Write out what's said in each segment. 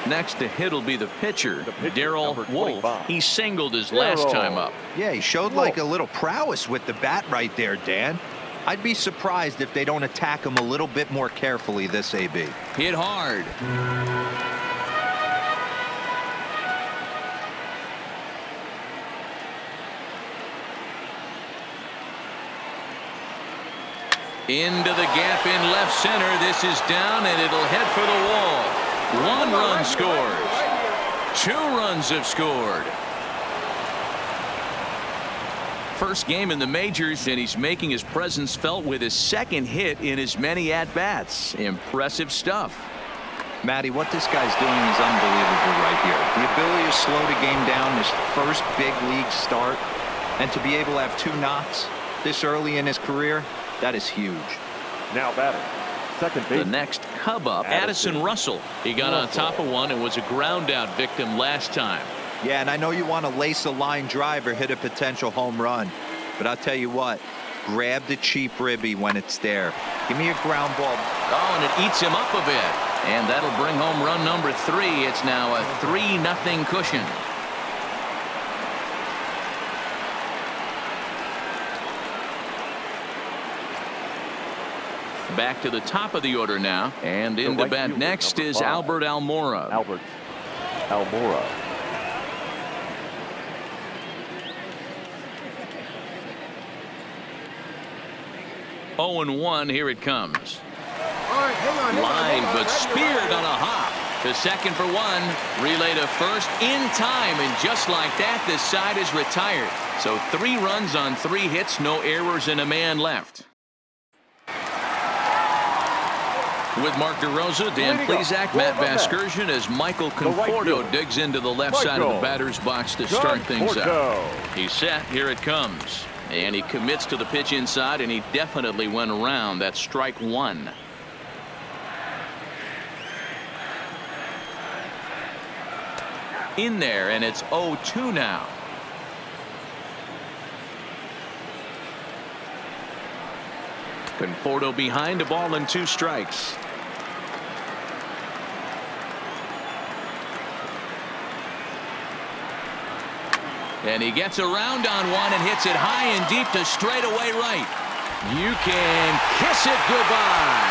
Next to hit will be the pitcher, Darrell number Wolf. 25. He singled his last time up. Yeah, he showed like a little prowess with the bat right there, Dan. I'd be surprised if they don't attack him a little bit more carefully this AB. Hit hard. Into the gap in left center. This is down, and it'll head for the wall. 1 run scores. 2 runs have scored. First game in the majors, and he's making his presence felt with his second hit in as many at-bats. Impressive stuff. Matty, what this guy's doing is unbelievable right here. The ability to slow the game down, his first big league start, and to be able to have 2 knocks this early in his career, that is huge. Now batting, second base. The next Cub up, Addison Russell. He got on top of one and was a ground out victim last time. Yeah, and I know you want to lace a line drive or hit a potential home run, but I'll tell you what, grab the cheap ribby when it's there. Give me a ground ball. Oh, and it eats him up a bit. And that'll bring home run number 3. It's now a 3-0 cushion. Back to the top of the order now, and in the bat next is Albert Almora. Albert Almora. Oh and 1, here it comes. All right, hang on. Line, but speared on a hop. To second for 1. Relay to first in time, and just like that, this side is retired. So 3 runs on 3 hits, no errors, and a man left. With Mark DeRosa, Dan Plesac, Matt Vasgersian as Michael Conforto digs into the left side of the batter's box to start things out. He's set. Here it comes. And he commits to the pitch inside, and he definitely went around. That's strike 1. In there, and it's 0-2 now. Conforto behind, a ball and 2 strikes. And he gets around on one and hits it high and deep to straightaway right. You can kiss it goodbye.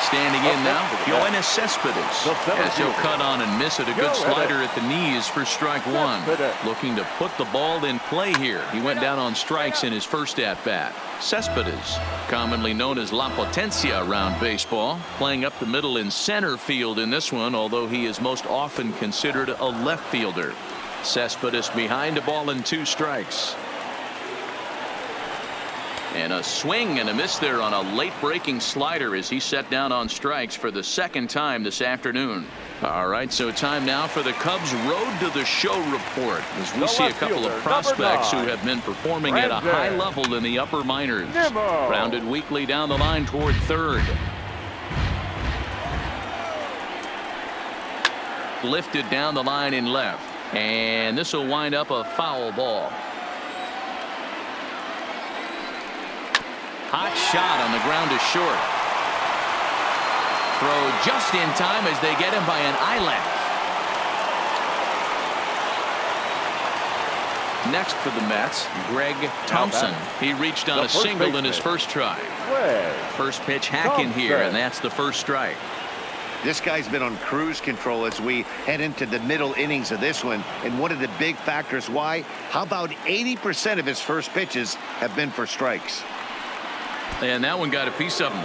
Standing in now, Yoenis Cespedes, as he'll cut on and miss it. A good slider at the knees for strike 1. Looking to put the ball in play here. He went down on strikes in his first at-bat. Cespedes, commonly known as La Potencia around baseball, playing up the middle in center field in this one, although he is most often considered a left fielder. Cespedes behind, a ball and 2 strikes. And a swing and a miss there on a late breaking slider as he set down on strikes for the second time this afternoon. All right, so time now for the Cubs Road to the Show report as we see a couple of prospects who have been performing at a high level in the upper minors. Grounded weakly down the line toward third. Lifted down the line in left. And this will wind up a foul ball. Hot shot on the ground to short. Throw just in time as they get him by an eyelash. Next for the Mets, Greg Thompson. He reached on a single in his first try. First pitch hack in here, and that's the first strike. This guy's been on cruise control as we head into the middle innings of this one. And one of the big factors why, how about 80% of his first pitches have been for strikes? And that one got a piece of him.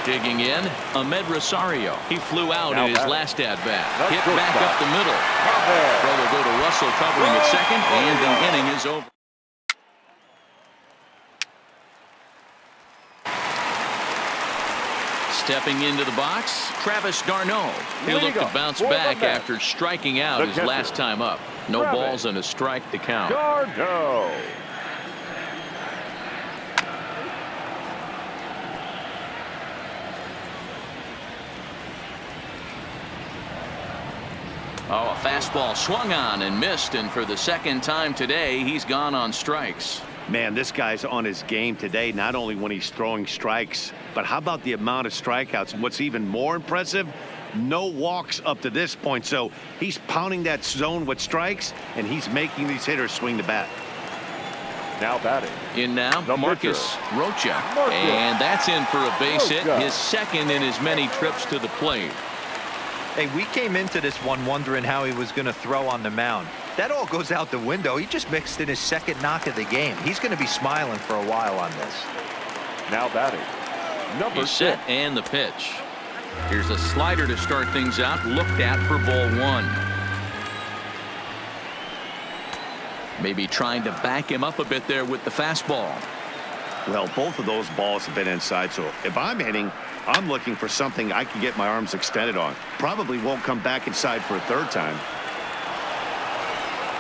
Digging in, Ahmed Rosario. He flew out in his last at-bat. Hit back up the middle. Throw will go to Russell covering at second, and the inning is over. Stepping into the box, Travis d'Arnaud. He'll look to bounce back after striking out his last time up. No balls and a strike to count. d'Arnaud. Oh, a fastball swung on and missed, and for the second time today, he's gone on strikes. Man, this guy's on his game today, not only when he's throwing strikes, but how about the amount of strikeouts? And what's even more impressive, no walks up to this point. So he's pounding that zone with strikes, and he's making these hitters swing the bat. Now batting. In now, Marcus Rocha. And that's in for a base hit, his second in as many trips to the plate. Hey, we came into this one wondering how he was going to throw on the mound. That all goes out the window. He just mixed in his second knock of the game. He's going to be smiling for a while on this. Now batting. Number He's set and the pitch. Here's a slider to start things out, looked at for ball one. Maybe trying to back him up a bit there with the fastball. Well, both of those balls have been inside, so if I'm hitting, I'm looking for something I can get my arms extended on. Probably won't come back inside for a third time.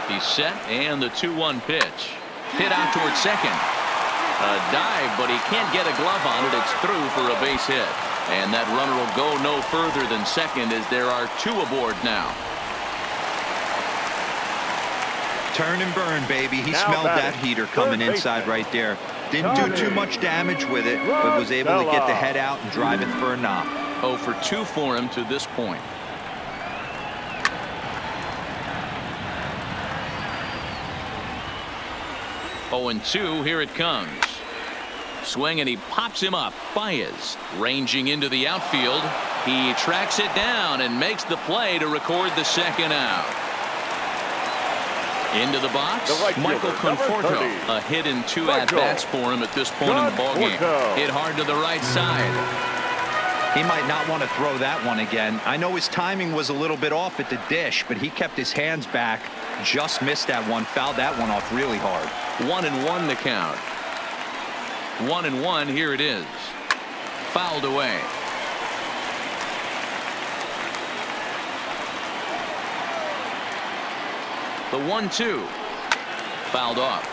He's set and the 2-1 pitch. Hit out towards second. A dive, but he can't get a glove on it. It's through for a base hit. And that runner will go no further than second as there are two aboard now. Turn and burn, baby. He smelled that heater coming inside right there. Didn't do too much damage with it, but was able to get the head out and drive it for a knock. 0 for 2 for him to this point. Oh, and 2, here it comes. Swing, and he pops him up. Baez ranging into the outfield. He tracks it down and makes the play to record the second out. Into the box, Michael Conforto. A hit in 2 at-bats for him at this point in the ballgame. Hit hard to the right side. He might not want to throw that one again. I know his timing was a little bit off at the dish, but he kept his hands back. Just missed that one, fouled that one off really hard. 1-1 the count. 1-1, here it is. Fouled away. The 1-2. Fouled off.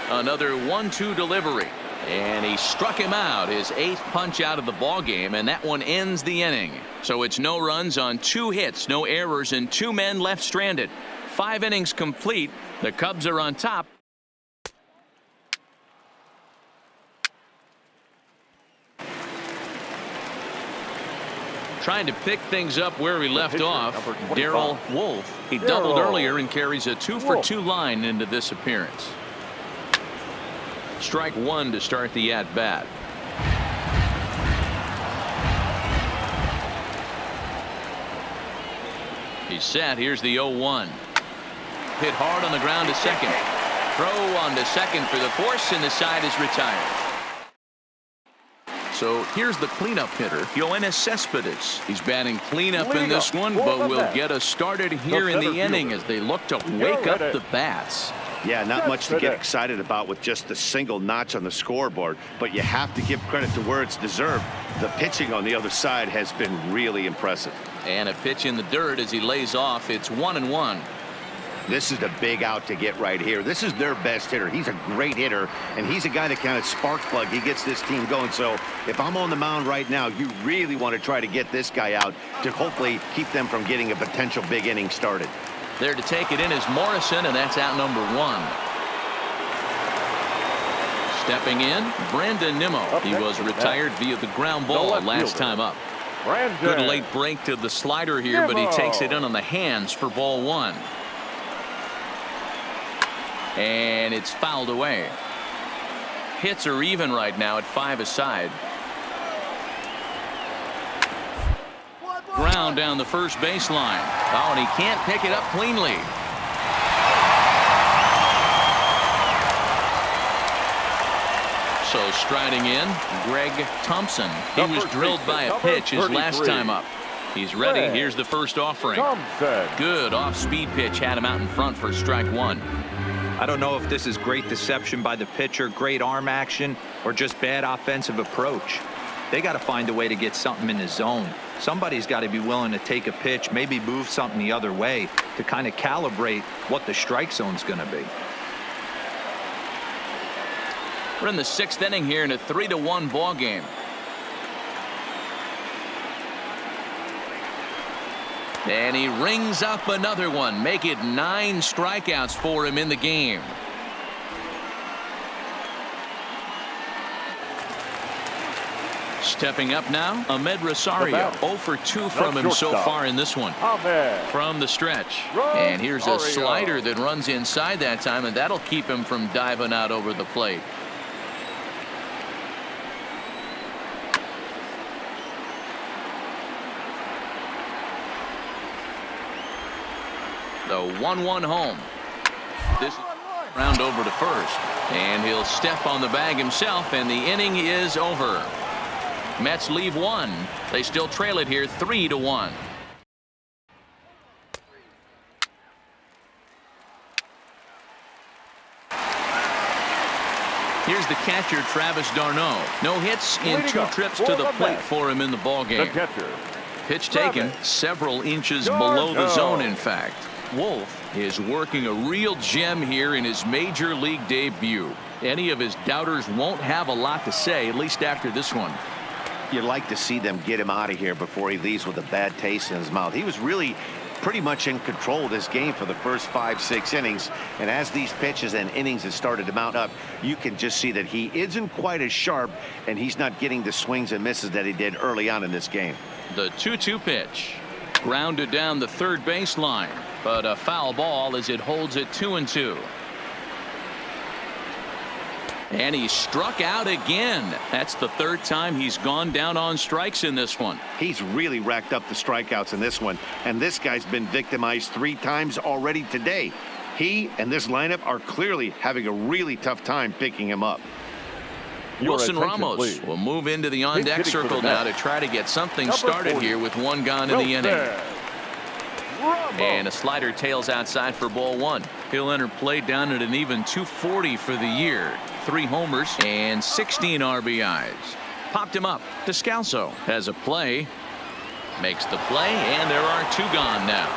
Another 1-2 delivery. And he struck him out, his 8th punch out of the ball game, and that one ends the inning. So it's no runs on 2 hits, no errors, and 2 men left stranded. 5 innings complete. The Cubs are on top. Trying to pick things up where he left off, Darrell Wolf. He doubled earlier and carries a 2 for 2 line into this appearance. Strike 1 to start the at-bat. He's set. Here's the 0-1. Hit hard on the ground to second. Throw on to second for the force, and the side is retired. So here's the cleanup hitter, Yoenis Cespedes. He's batting cleanup in this one, but will get us started here in the inning as they look to wake up the bats. Yeah, not much to get excited about with just the single notch on the scoreboard, but you have to give credit to where it's deserved. The pitching on the other side has been really impressive. And a pitch in the dirt as he lays off. It's 1-1. This is the big out to get right here. This is their best hitter. He's a great hitter, and he's a guy that kind of spark plug. He gets this team going. So if I'm on the mound right now, you really want to try to get this guy out to hopefully keep them from getting a potential big inning started. There to take it in is Morrison, and that's out number 1. Stepping in, Brandon Nimmo. He was retired via the ground ball last time up. Good late break to the slider here, but he takes it in on the hands for ball 1. And it's fouled away. Hits are even right now at 5 aside. Ground down the first baseline. Oh, and he can't pick it up cleanly. So striding in, Greg Thompson. He was drilled by a pitch his last time up. He's ready. Here's the first offering. Good off-speed pitch had him out in front for strike 1. I don't know if this is great deception by the pitcher, great arm action, or just bad offensive approach. They got to find a way to get something in the zone. Somebody's got to be willing to take a pitch, maybe move something the other way to kind of calibrate what the strike zone's going to be. We're in the 6th inning here in a 3-1 ball game. And he rings up another one. Make it 9 strikeouts for him in the game. Stepping up now, Ahmed Rosario. 0 for 2 from him so far in this one. From the stretch. And here's a slider that runs inside that time, and that'll keep him from diving out over the plate. The 1-1 home. This round over to first. And he'll step on the bag himself, and the inning is over. Mets leave 1. They still trail it here 3-1. Here's the catcher, Travis d'Arnaud. No hits in 2 trips to the plate for him in the ballgame. Pitch taken several inches below the zone, in fact. Wolf is working a real gem here in his major league debut. Any of his doubters won't have a lot to say, at least after this one. You'd like to see them get him out of here before he leaves with a bad taste in his mouth. He was really pretty much in control of this game for the first 5-6 innings. And as these pitches and innings have started to mount up, you can just see that he isn't quite as sharp, and he's not getting the swings and misses that he did early on in this game. The 2-2 pitch. Grounded down the third baseline, but a foul ball as it holds it 2-2. And he struck out again. That's the 3rd time he's gone down on strikes in this one. He's really racked up the strikeouts in this one, and this guy's been victimized 3 times already today. He and this lineup are clearly having a really tough time picking him up. Wilson Ramos will move into the on-deck circle now to try to get something started here with 1 gone in the inning. And a slider tails outside for ball 1. He'll enter play down at an even 240 for the year. 3 homers and 16 RBIs. Popped him up. Descalso has a play. Makes the play, and there are 2 gone now.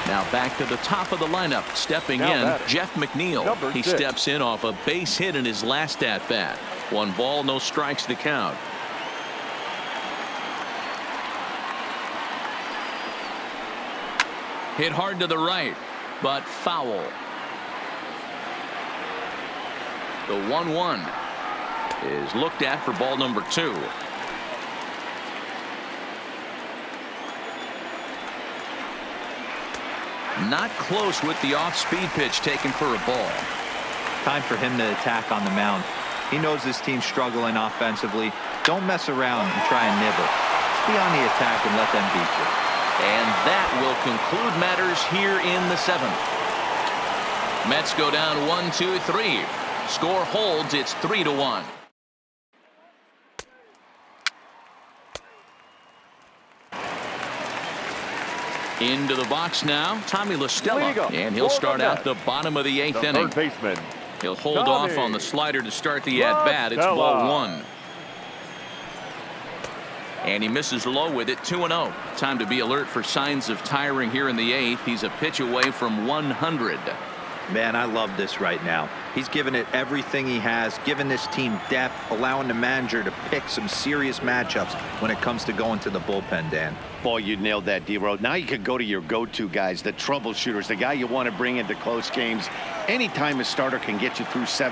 Now back to the top of the lineup. Stepping in, Jeff McNeil. He steps in off a base hit in his last at-bat. 1 ball, no strikes to count. Hit hard to the right, but foul. The 1-1 is looked at for ball number 2. Not close with the off-speed pitch taken for a ball. Time for him to attack on the mound. He knows this team's struggling offensively. Don't mess around and try and nibble. Just be on the attack and let them beat you. And that will conclude matters here in the 7th. Mets go down 1-2-3. Score holds. It's 3-1. Into the box now, Tommy La Stella, and he'll start out the bottom of the 8th inning. He'll hold off on the slider to start the at-bat. It's ball 1. And he misses low with it. 2-0. Time to be alert for signs of tiring here in the 8th. He's a pitch away from 100. Man, I love this right now. He's given it everything he has, giving this team depth, allowing the manager to pick some serious matchups when it comes to going to the bullpen, Dan. Boy, you nailed that, D-Road. Now you could go to your go-to guys, the troubleshooters, the guy you want to bring into close games. Anytime a starter can get you through 7